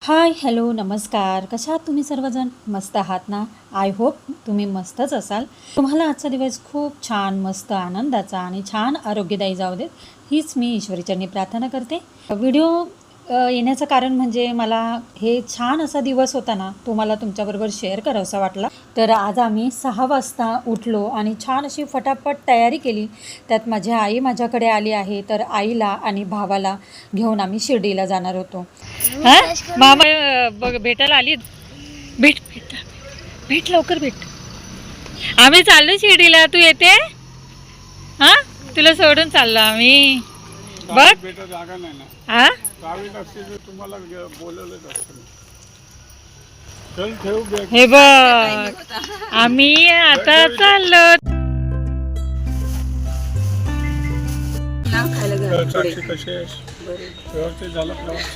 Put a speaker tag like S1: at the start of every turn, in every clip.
S1: Hi hello नमस्कार. कशा आहात तुम्ही सर्वजण? मस्त आहात ना? आय होप तुम्ही मस्तच असाल. तुम्हाला आजचा दिवस खूप छान मस्त आनंदाचा आणि छान आरोग्यदायी जाऊ देत हीच मी ईश्वरीचरणी प्रार्थना करते. व्हिडिओ येण्याचं कारण म्हणजे मला हे छान असा दिवस होता ना, तो मला तुमच्याबरोबर शेअर करावासा वाटला. तर आज आम्ही 6 वाजता उठलो आणि छान अशी फटाफट तयारी केली. त्यात माझी आई माझ्याकडे आली आहे, तर आईला आणि भावाला घेऊन आम्ही शिर्डीला जाणार होतो. मामा बघ भेटायला आली. भेट भेट भेट लवकर भेट. आम्ही चाललो शिर्डीला, तू येते? हा, तुला सोडून चाललो आम्ही. बघ
S2: जागा नाही ना.
S1: हा
S2: तुम्हाला चल ठेव बॅग.
S1: हे बघ आम्ही आता चाललो.
S2: साक्षी कशी आहेस? व्यवस्थित झाला प्रवास?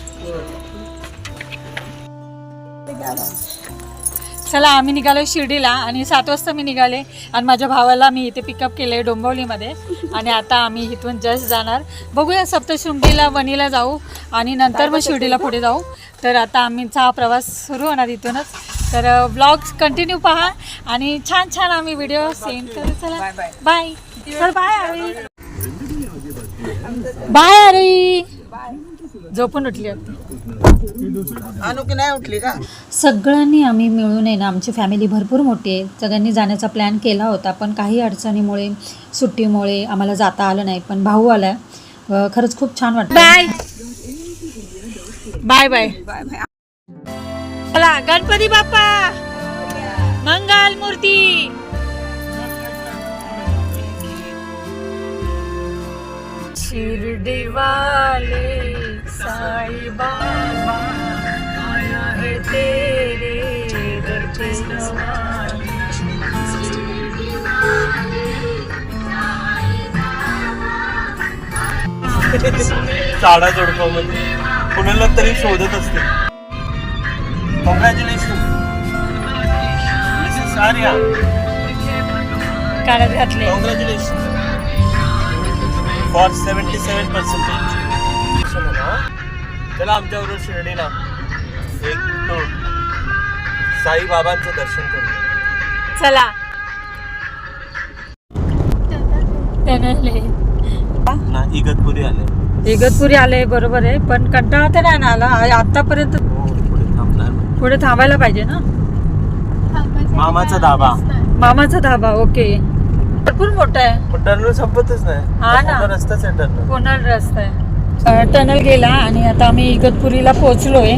S1: चला आम्ही निघालो शिर्डीला आणि 7 वाजता मी निघाले आणि माझ्या भावाला मी इथे पिकअप केले डोंबिवलीमध्ये. आणि आता आम्ही इथून जस्ट जाणार. बघूया सप्तशृंगीला वणीला जाऊ आणि नंतर मग शिर्डीला पुढे जाऊ. तर आता आम्हीचा प्रवास सुरू होणार इथूनच. तर ब्लॉग्स कंटिन्यू पहा आणि छान छान आम्ही व्हिडिओ सेंड करू. चला बाय. तर बाय आरी. बाय आरी. झोपून उठली होती.
S3: नाही उठली का?
S1: सगळ्यांनी आम्ही मिळून आहे ना, आमची फॅमिली भरपूर मोठी आहे. सगळ्यांनी जाण्याचा प्लॅन केला होता, पण काही अडचणीमुळे सुट्टीमुळे आम्हाला जाता आलं नाही. पण भाऊ आला. खरंच खूप छान वाटतं. Bye bye bye bye. चला गणपती बाप्पा मंगल मूर्ती. शिर्डी वाले साई बाबा आया है तेरे दर पे सवारी.
S4: चाडा जोडपामध्ये कुणाला तरी शोधत असते. कॉंग्रॅच्युलेशन. This is Arya.
S1: कानात घातले.
S4: Congratulation for 77%. चला आमच्याबरोबर शिर्डीला एक तो साईबाबांचं दर्शन करू.
S1: चला
S4: ना इगतपुरी आले.
S1: इगतपुरी आले बरोबर आहे, पण कंटाळा तर नाही ना आला आतापर्यंत.
S4: पुढे थांबणार.
S1: पुढे थांबायला पाहिजे ना.
S4: मामाचा धाबा.
S1: मामाचा धाबा. ओके. भरपूर मोठा आहे.
S4: पण टर्नल संपतच नाही.
S1: हा ना.
S4: पूर्ण रस्ताच आहे टर्नल.
S1: पुन्हा रस्ता आहे. टनल गेला आणि आता आम्ही इगतपुरीला पोहोचलोय.